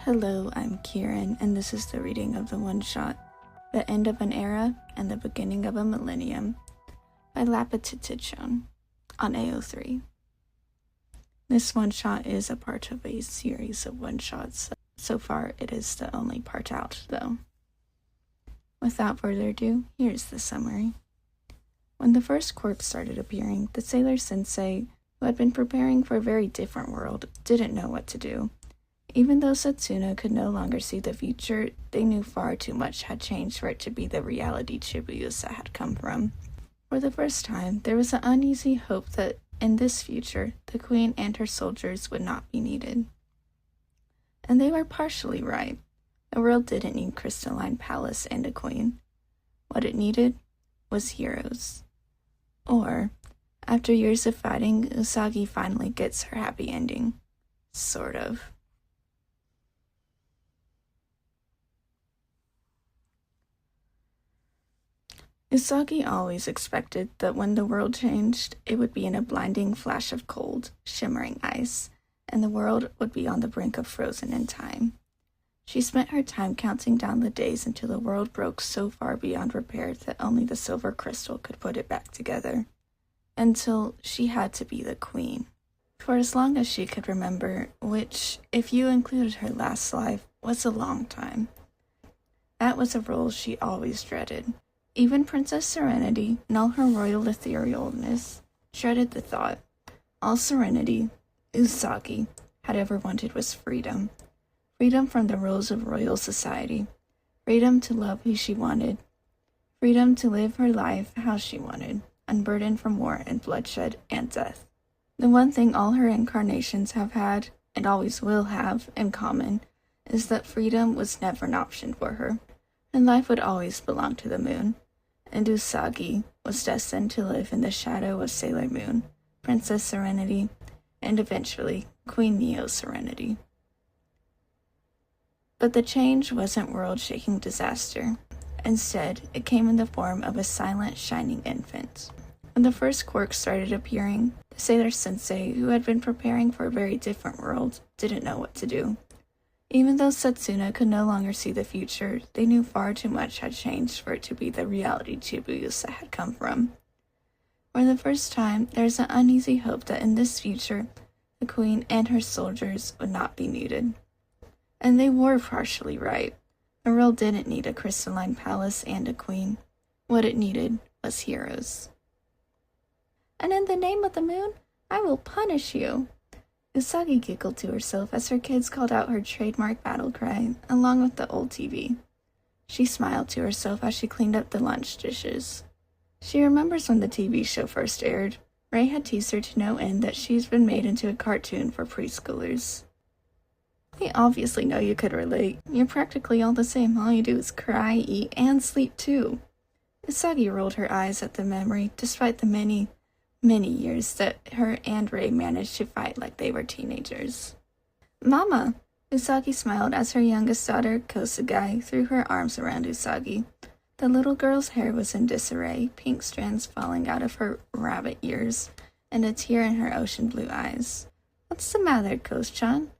Hello, I'm Kieran, and this is the reading of the one-shot, The End of an Era and the Beginning of a Millennium, by Lapatitichon, on AO3. This one-shot is a part of a series of one-shots. So far, it is the only part out, though. Without further ado, here's the summary. When the first quirks started appearing, the Sailor Sensei, who had been preparing for a very different world, didn't know what to do. Even though Setsuna could no longer see the future, they knew far too much had changed for it to be the reality Chibiusa had come from. For the first time, there was an uneasy hope that in this future, the queen and her soldiers would not be needed. And they were partially right. The world didn't need crystalline palace and a queen. What it needed was heroes. Or, after years of fighting, Usagi finally gets her happy ending. Sort of. Usagi always expected that when the world changed, it would be in a blinding flash of cold, shimmering ice, and the world would be on the brink of frozen in time. She spent her time counting down the days until the world broke so far beyond repair that only the silver crystal could put it back together. Until she had to be the queen. For as long as she could remember, which, if you included her last life, was a long time. That was a role she always dreaded. Even Princess Serenity, in all her royal etherealness, dreaded the thought. All Serenity, Usagi, had ever wanted was freedom. Freedom from the rules of royal society. Freedom to love who she wanted. Freedom to live her life how she wanted, unburdened from war and bloodshed and death. The one thing all her incarnations have had, and always will have, in common, is that freedom was never an option for her, and life would always belong to the moon. And Usagi was destined to live in the shadow of Sailor Moon, Princess Serenity, and eventually Queen Neo Serenity. But the change wasn't world-shaking disaster. Instead, it came in the form of a silent, shining infant. When the first quirks started appearing, the Sailor Sensei, who had been preparing for a very different world, didn't know what to do. Even though Setsuna could no longer see the future, they knew far too much had changed for it to be the reality Chibiusa had come from. For the first time, there's an uneasy hope that in this future, the queen and her soldiers would not be needed. And they were partially right. The world didn't need a crystalline palace and a queen. What it needed was heroes. And in the name of the moon, I will punish you. Usagi giggled to herself as her kids called out her trademark battle cry, along with the old TV. She smiled to herself as she cleaned up the lunch dishes. She remembers when the TV show first aired. Ray had teased her to no end that she's been made into a cartoon for preschoolers. We obviously know you could relate. You're practically all the same. All you do is cry, eat, and sleep too. Usagi rolled her eyes at the memory, despite the many years that her and Ray managed to fight like they were teenagers. Mama! Usagi smiled as her youngest daughter, Kosugai, threw her arms around Usagi. The little girl's hair was in disarray, pink strands falling out of her rabbit ears, and a tear in her ocean blue eyes. What's the matter, Kos-chan?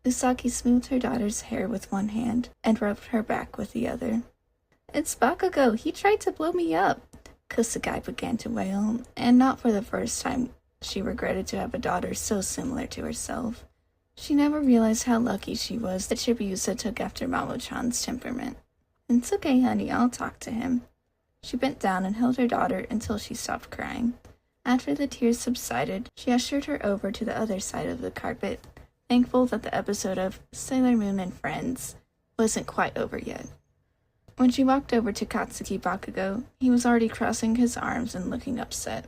Usagi smoothed her daughter's hair with one hand and rubbed her back with the other. It's Bakugo, he tried to blow me up. Kosugai began to wail, and not for the first time she regretted to have a daughter so similar to herself. She never realized how lucky she was that Chibiusa took after Mamo-chan's temperament. It's okay, honey, I'll talk to him. She bent down and held her daughter until she stopped crying. After the tears subsided, she ushered her over to the other side of the carpet, thankful that the episode of Sailor Moon and Friends wasn't quite over yet. When she walked over to Katsuki Bakugo, he was already crossing his arms and looking upset.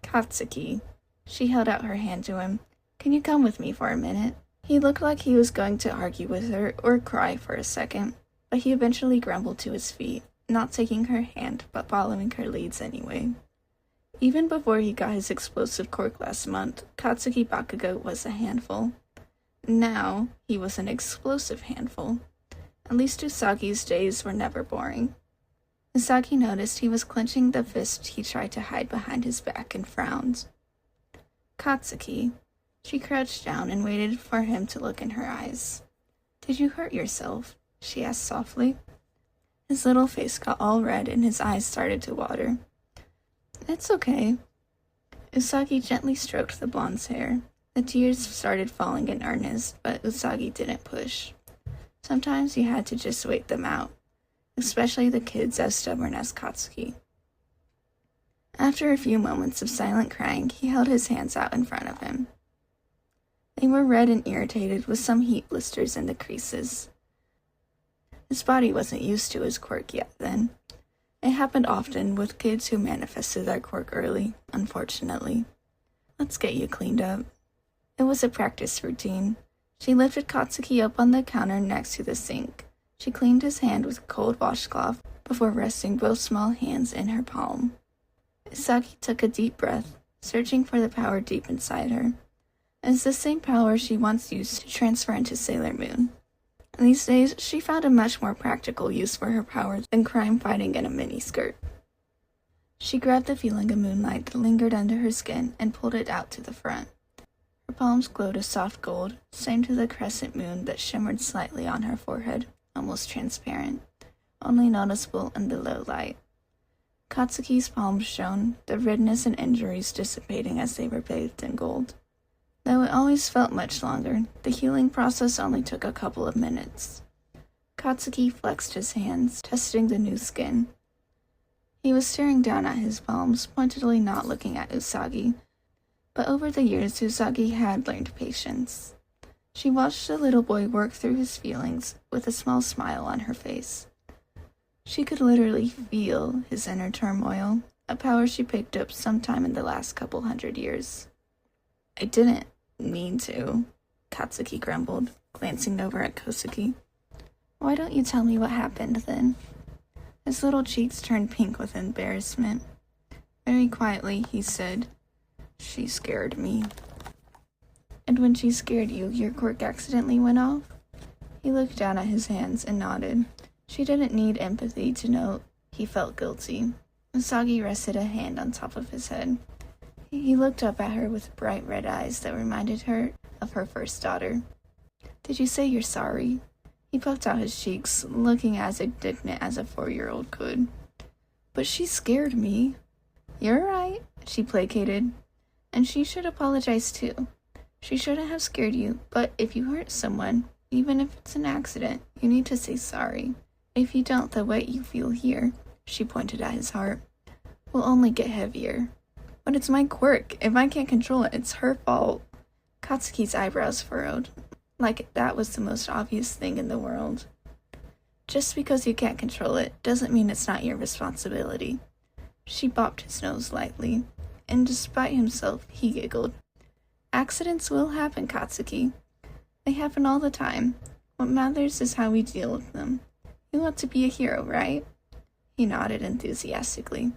Katsuki. She held out her hand to him. Can you come with me for a minute? He looked like he was going to argue with her or cry for a second, but he eventually grumbled to his feet, not taking her hand but following her leads anyway. Even before he got his explosive quirk last month, Katsuki Bakugo was a handful. Now, he was an explosive handful. At least Usagi's days were never boring. Usagi noticed he was clenching the fist he tried to hide behind his back and frowned. Katsuki. She crouched down and waited for him to look in her eyes. "Did you hurt yourself?" she asked softly. His little face got all red and his eyes started to water. "It's okay." Usagi gently stroked the blonde's hair. The tears started falling in earnest, but Usagi didn't push. Sometimes you had to just wait them out, especially the kids as stubborn as Katsuki. After a few moments of silent crying, he held his hands out in front of him. They were red and irritated with some heat blisters in the creases. His body wasn't used to his quirk yet then. It happened often with kids who manifested their quirk early, unfortunately. "Let's get you cleaned up." It was a practice routine. She lifted Katsuki up on the counter next to the sink. She cleaned his hand with a cold washcloth before resting both small hands in her palm. Usagi took a deep breath, searching for the power deep inside her. It's the same power she once used to transfer into Sailor Moon. These days, she found a much more practical use for her powers than crime fighting in a miniskirt. She grabbed the feeling of moonlight that lingered under her skin and pulled it out to the front. Her palms glowed a soft gold, same to the crescent moon that shimmered slightly on her forehead, almost transparent, only noticeable in the low light. Katsuki's palms shone, the redness and injuries dissipating as they were bathed in gold. Though it always felt much longer, the healing process only took a couple of minutes. Katsuki flexed his hands, testing the new skin. He was staring down at his palms, pointedly not looking at Usagi. But over the years, Usagi had learned patience. She watched the little boy work through his feelings with a small smile on her face. She could literally feel his inner turmoil, a power she picked up sometime in the last couple 100 years. "I didn't mean to," Katsuki grumbled, glancing over at Kosuke. "Why don't you tell me what happened, then?" His little cheeks turned pink with embarrassment. Very quietly, he said, "She scared me." "And when she scared you, your quirk accidentally went off?" He looked down at his hands and nodded. She didn't need empathy to know he felt guilty. Usagi rested a hand on top of his head. He looked up at her with bright red eyes that reminded her of her first daughter. "Did you say you're sorry?" He puffed out his cheeks, looking as indignant as a 4-year-old could. "But she scared me." "You're right," she placated. "And she should apologize too. She shouldn't have scared you, but if you hurt someone, even if it's an accident, you need to say sorry. If you don't, the weight you feel here," she pointed at his heart, "will only get heavier." "But it's my quirk. If I can't control it, it's her fault." Katsuki's eyebrows furrowed, like that was the most obvious thing in the world. "Just because you can't control it doesn't mean it's not your responsibility." She bopped his nose lightly, and despite himself, he giggled. "Accidents will happen, Katsuki. They happen all the time. What matters is how we deal with them. You want to be a hero, right?" He nodded enthusiastically.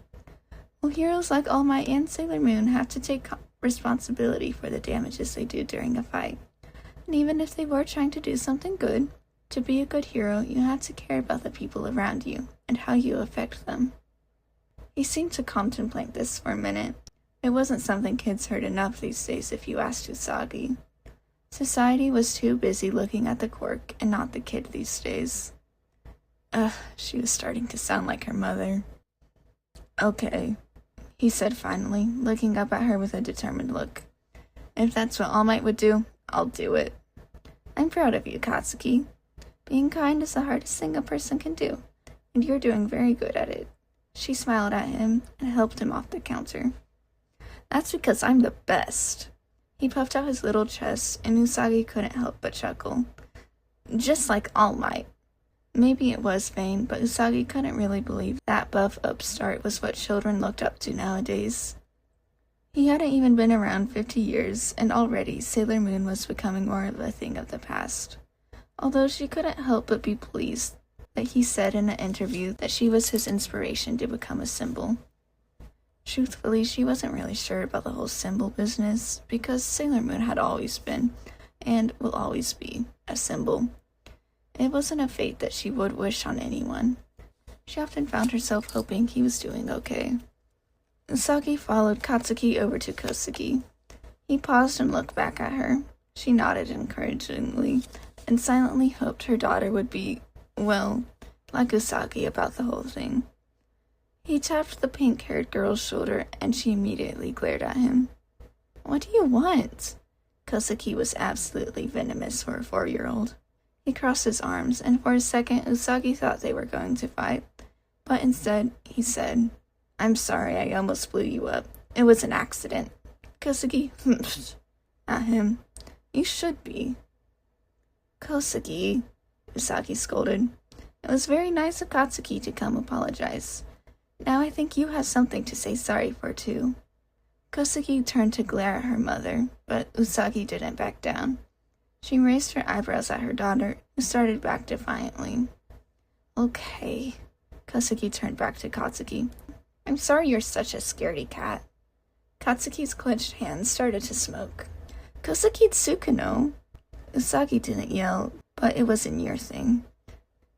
"Well, heroes like All Might and Sailor Moon have to take responsibility for the damages they do during a fight. And even if they were trying to do something good, to be a good hero, you have to care about the people around you and how you affect them." He seemed to contemplate this for a minute. It wasn't something kids heard enough these days if you asked Usagi. Society was too busy looking at the quirk and not the kid these days. She was starting to sound like her mother. "Okay," he said finally, looking up at her with a determined look. "If that's what All Might would do, I'll do it." "I'm proud of you, Katsuki. Being kind is the hardest thing a person can do, and you're doing very good at it." She smiled at him and helped him off the counter. "That's because I'm the best." He puffed out his little chest, and Usagi couldn't help but chuckle. "Just like All Might." Maybe it was vain, but Usagi couldn't really believe that buff upstart was what children looked up to nowadays. He hadn't even been around 50 years, and already Sailor Moon was becoming more of a thing of the past. Although she couldn't help but be pleased that he said in an interview that she was his inspiration to become a symbol. Truthfully, she wasn't really sure about the whole symbol business, because Sailor Moon had always been, and will always be, a symbol. It wasn't a fate that she would wish on anyone. She often found herself hoping he was doing okay. Usagi followed Katsuki over to Kosuke. He paused and looked back at her. She nodded encouragingly, and silently hoped her daughter would be, well, like Usagi about the whole thing. He tapped the pink-haired girl's shoulder, and she immediately glared at him. "What do you want?" Kosuke was absolutely venomous for a 4-year-old. He crossed his arms, and for a second Usagi thought they were going to fight, but instead he said, "I'm sorry, I almost blew you up. It was an accident." Kosuke at him. "You should be." "Kosuke," Usagi scolded. "It was very nice of Katsuki to come apologize. Now I think you have something to say sorry for, too." Kosuke turned to glare at her mother, but Usagi didn't back down. She raised her eyebrows at her daughter, who started back defiantly. "Okay." Kosuke turned back to Katsuki. "I'm sorry you're such a scaredy cat." Katsuki's clenched hands started to smoke. "Kosuke Tsukuno." Usagi didn't yell, but it wasn't your thing.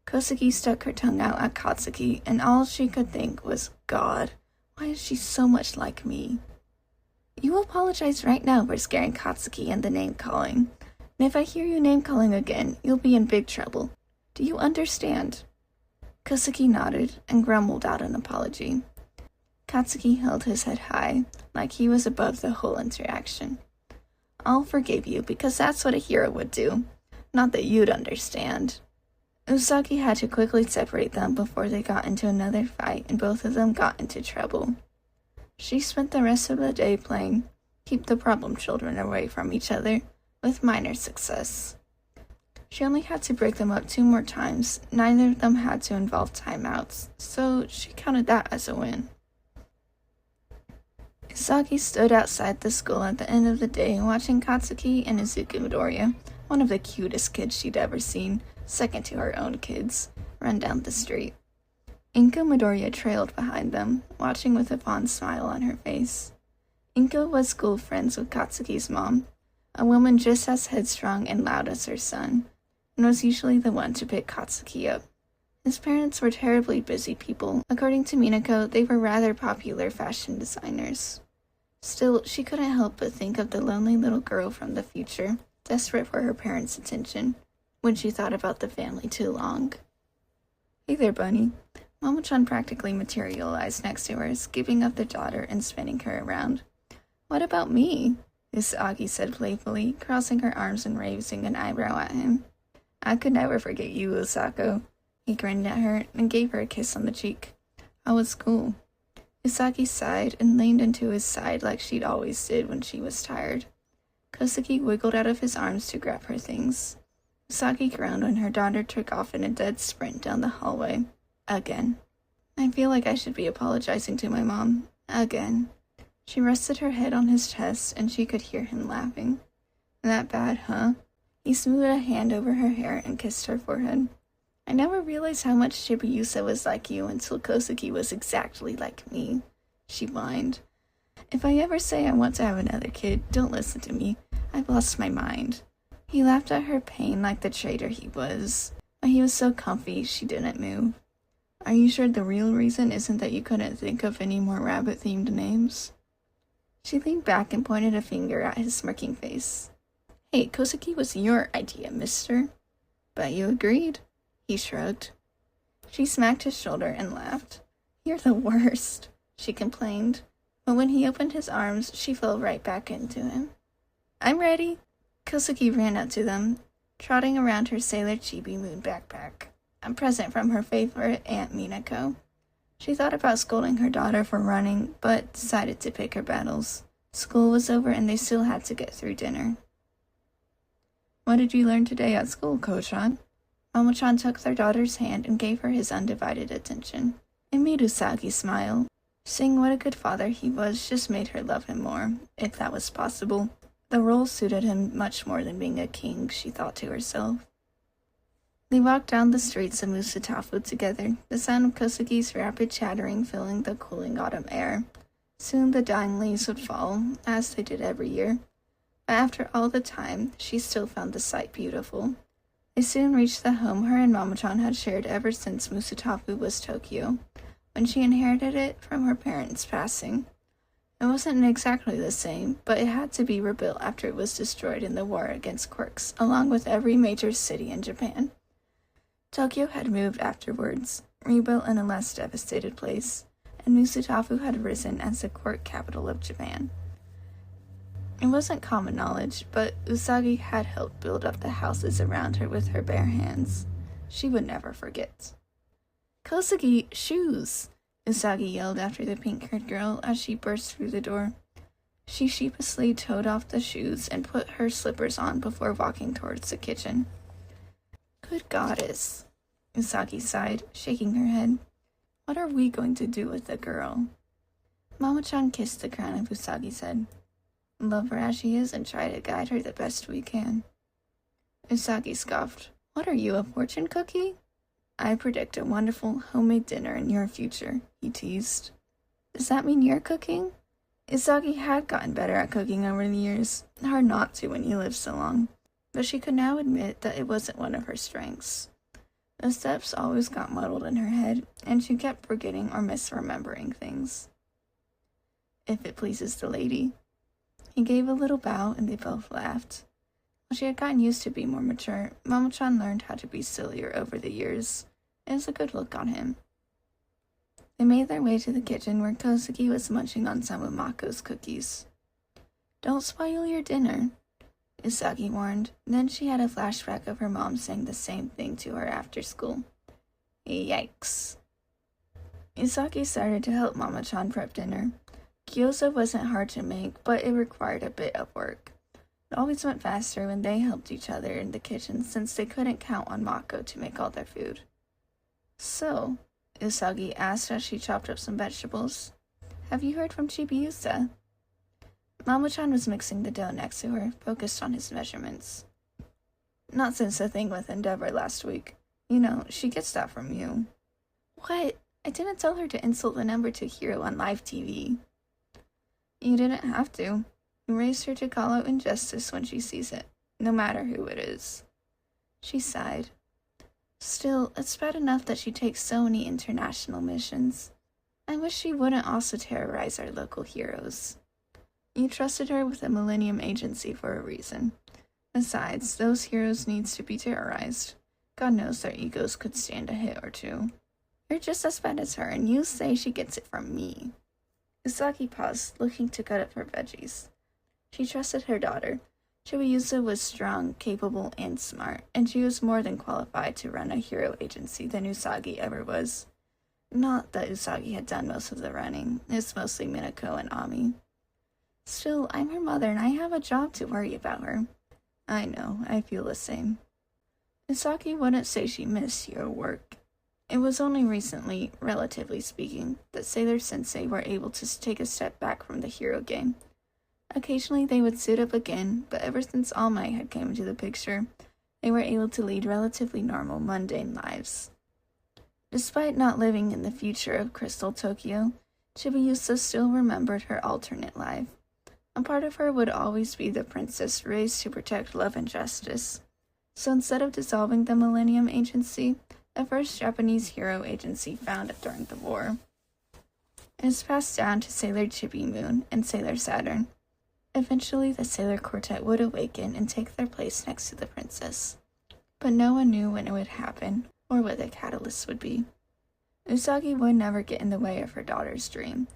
Kosuke stuck her tongue out at Katsuki, and all she could think was, "God, why is she so much like me?" "You apologize right now for scaring Katsuki and the name-calling. And if I hear you name-calling again, you'll be in big trouble. Do you understand?" Kosuke nodded and grumbled out an apology. Katsuki held his head high, like he was above the whole interaction. "I'll forgive you, because that's what a hero would do. Not that you'd understand." Usagi had to quickly separate them before they got into another fight, and both of them got into trouble. She spent the rest of the day playing Keep the Problem Children Away from Each Other, with minor success. She only had to break them up 2 more times. Neither of them had to involve timeouts, so she counted that as a win. Usagi stood outside the school at the end of the day watching Katsuki and Izuku Midoriya, one of the cutest kids she'd ever seen, second to her own kids, run down the street. Inka Midoriya trailed behind them, watching with a fond smile on her face. Inka was school friends with Katsuki's mom, a woman just as headstrong and loud as her son, and was usually the one to pick Katsuki up. His parents were terribly busy people. According to Minako, they were rather popular fashion designers. Still, she couldn't help but think of the lonely little girl from the future, desperate for her parents' attention, when she thought about the family too long. "Hey there, Bunny." Mama-chan practically materialized next to her, scooping up the daughter and spinning her around. "What about me?" Usagi said playfully, crossing her arms and raising an eyebrow at him. "I could never forget you, Usako." He grinned at her and gave her a kiss on the cheek. "How was school?" Usagi sighed and leaned into his side like she'd always did when she was tired. Kosuke wiggled out of his arms to grab her things. Usagi groaned when her daughter took off in a dead sprint down the hallway. Again. "I feel like I should be apologizing to my mom. Again." She rested her head on his chest, and she could hear him laughing. "That bad, huh?" He smoothed a hand over her hair and kissed her forehead. "I never realized how much Chibiusa was like you until Kosuke was exactly like me," she whined. "If I ever say I want to have another kid, don't listen to me. I've lost my mind." He laughed at her pain like the traitor he was, but he was so comfy she didn't move. "Are you sure the real reason isn't that you couldn't think of any more rabbit-themed names?" She leaned back and pointed a finger at his smirking face. "Hey, Kosuke was your idea, mister." "But you agreed." He shrugged. She smacked his shoulder and laughed. "You're the worst," she complained. But when he opened his arms, she fell right back into him. "I'm ready." Kosuke ran up to them, trotting around her Sailor Chibi Moon backpack, a present from her favorite Aunt Minako. She thought about scolding her daughter for running, but decided to pick her battles. School was over and they still had to get through dinner. "What did you learn today at school, Ko-chan?" Mama-chan took their daughter's hand and gave her his undivided attention. It made Usagi smile. Seeing what a good father he was just made her love him more, if that was possible. The role suited him much more than being a king, she thought to herself. They walked down the streets of Musatafu together, the sound of Kosugi's rapid chattering filling the cooling autumn air. Soon the dying leaves would fall, as they did every year. But after all the time, she still found the sight beautiful. They soon reached the home her and Mama-chan had shared ever since Musatafu was Tokyo, when she inherited it from her parents' passing. It wasn't exactly the same, but it had to be rebuilt after it was destroyed in the war against quirks, along with every major city in Japan. Tokyo had moved afterwards, rebuilt in a less devastated place, and Musutafu had risen as the quirk capital of Japan. It wasn't common knowledge, but Usagi had helped build up the houses around her with her bare hands. She would never forget. "Kosugi, shoes!" Usagi yelled after the pink-haired girl as she burst through the door. She sheepishly toed off the shoes and put her slippers on before walking towards the kitchen. "Good goddess," Usagi sighed, shaking her head. "What are we going to do with the girl?" Mama-chan kissed the crown of Usagi's head. "Love her as she is and try to guide her the best we can." Usagi scoffed. "What are you, a fortune cookie?" "I predict a wonderful homemade dinner in your future," he teased. "Does that mean you're cooking?" Usagi had gotten better at cooking over the years, hard not to when you lived so long, but she could now admit that it wasn't one of her strengths. The steps always got muddled in her head, and she kept forgetting or misremembering things. "If it pleases the lady." He gave a little bow, and they both laughed. While she had gotten used to be more mature, Mama-chan learned how to be sillier over the years. It was a good look on him. They made their way to the kitchen where Kosugi was munching on some of Mako's cookies. "Don't spoil your dinner," Usagi warned. Then she had a flashback of her mom saying the same thing to her after school. Yikes. Usagi started to help Mama-chan prep dinner. Gyoza wasn't hard to make, but it required a bit of work. It always went faster when they helped each other in the kitchen since they couldn't count on Mako to make all their food. "So," Usagi asked as she chopped up some vegetables, "have you heard from Chibiusa?" Mama-chan was mixing the dough next to her, focused on his measurements. "Not since the thing with Endeavor last week. You know, she gets that from you." "What? I didn't tell her to insult the number 2 hero on live TV." "You didn't have to. You raised her to call out injustice when she sees it, no matter who it is." She sighed. "Still, it's bad enough that she takes so many international missions. I wish she wouldn't also terrorize our local heroes. You trusted her with the Millennium agency for a reason. Besides, those heroes needs to be terrorized. God knows their egos could stand a hit or two. You're just as bad as her, and you say she gets it from me." Usagi paused, looking to cut up her veggies. She trusted her daughter. Chibiusa was strong, capable, and smart, and she was more than qualified to run a hero agency than Usagi ever was. Not that Usagi had done most of the running. It's mostly Minako and Ami. "Still, I'm her mother, and I have a job to worry about her." "I know, I feel the same." Usagi wouldn't say she missed hero work. It was only recently, relatively speaking, that Sailor Sensei were able to take a step back from the hero game. Occasionally they would suit up again, but ever since All Might had come into the picture, they were able to lead relatively normal, mundane lives. Despite not living in the future of Crystal Tokyo, Chibiusa still remembered her alternate life. A part of her would always be the princess raised to protect love and justice. So instead of dissolving the Millennium Agency, the first Japanese hero agency founded during the war, it was passed down to Sailor Chibi Moon and Sailor Saturn. Eventually, the Sailor Quartet would awaken and take their place next to the princess. But no one knew when it would happen, or what the catalyst would be. Usagi would never get in the way of her daughter's dream,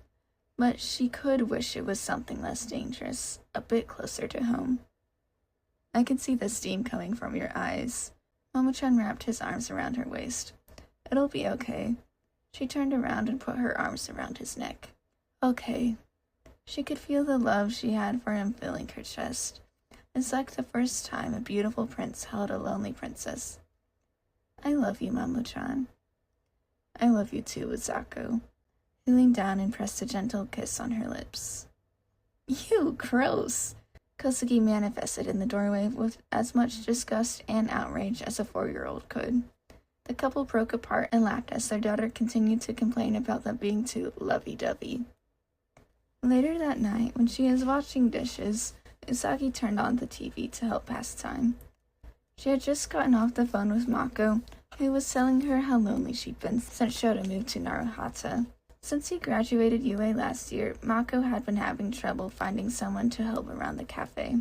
but she could wish it was something less dangerous, a bit closer to home. "I can see the steam coming from your eyes." Mama-chan wrapped his arms around her waist. "It'll be okay." She turned around and put her arms around his neck. "Okay." She could feel the love she had for him filling her chest. It's like the first time a beautiful prince held a lonely princess. "I love you, Mamo-chan." "I love you too, Uzako." He leaned down and pressed a gentle kiss on her lips. "You, gross!" Kosugi manifested in the doorway with as much disgust and outrage as a 4-year-old could. The couple broke apart and laughed as their daughter continued to complain about them being too lovey-dovey. Later that night, when she was washing dishes, Usagi turned on the TV to help pass time. She had just gotten off the phone with Mako, who was telling her how lonely she'd been since Shota moved to Naruhata. Since he graduated UA last year, Mako had been having trouble finding someone to help around the cafe.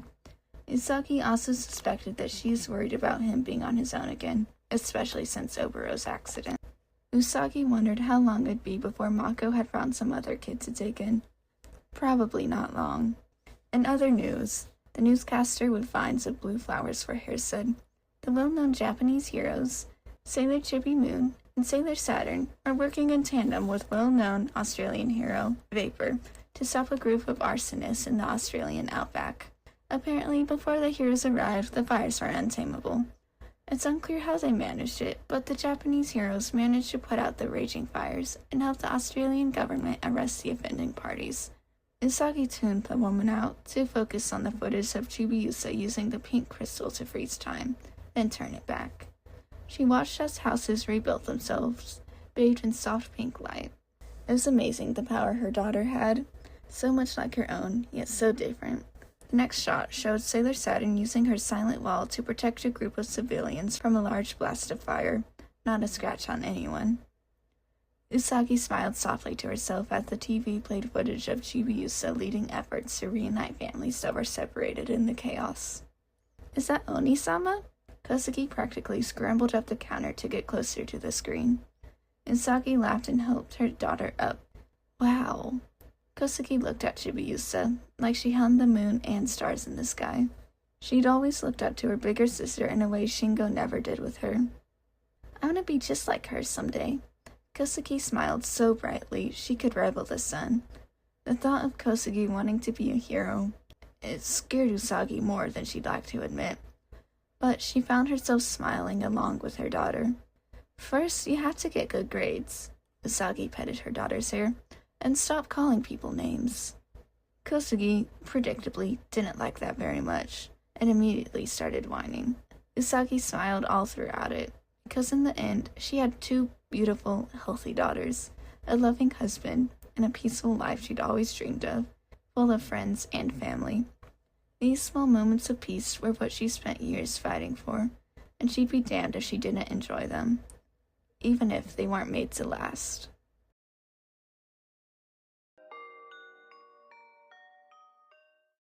Usagi also suspected that she is worried about him being on his own again, especially since Obero's accident. Usagi wondered how long it'd be before Mako had found some other kid to take in. Probably not long. In other news, the newscaster with vines of blue flowers for hair said, the well-known Japanese heroes, Sailor Chibi Moon and Sailor Saturn, are working in tandem with well-known Australian hero, Vapor, to stop a group of arsonists in the Australian outback. Apparently, before the heroes arrived, the fires were untamable. It's unclear how they managed it, but the Japanese heroes managed to put out the raging fires and help the Australian government arrest the offending parties. Usagi tuned the woman out to focus on the footage of Chibiusa using the pink crystal to freeze time, then turn it back. She watched as houses rebuilt themselves, bathed in soft pink light. It was amazing the power her daughter had, so much like her own, yet so different. The next shot showed Sailor Saturn using her silent wall to protect a group of civilians from a large blast of fire, not a scratch on anyone. Usagi smiled softly to herself as the TV played footage of Chibiusa leading efforts to reunite families that were separated in the chaos. Is that Oni-sama? Kosugi practically scrambled up the counter to get closer to the screen. Usagi laughed and helped her daughter up. Wow. Kosugi looked at Chibiusa, like she hung the moon and stars in the sky. She'd always looked up to her bigger sister in a way Shingo never did with her. I want to be just like her someday. Kosugi smiled so brightly she could rival the sun. The thought of Kosugi wanting to be a hero, it scared Usagi more than she'd like to admit. But she found herself smiling along with her daughter. First, you have to get good grades. Usagi petted her daughter's hair. And stop calling people names. Kosugi, predictably, didn't like that very much, and immediately started whining. Usagi smiled all throughout it, because in the end, she had 2 beautiful, healthy daughters, a loving husband, and a peaceful life she'd always dreamed of, full of friends and family. These small moments of peace were what she spent years fighting for, and she'd be damned if she didn't enjoy them, even if they weren't made to last.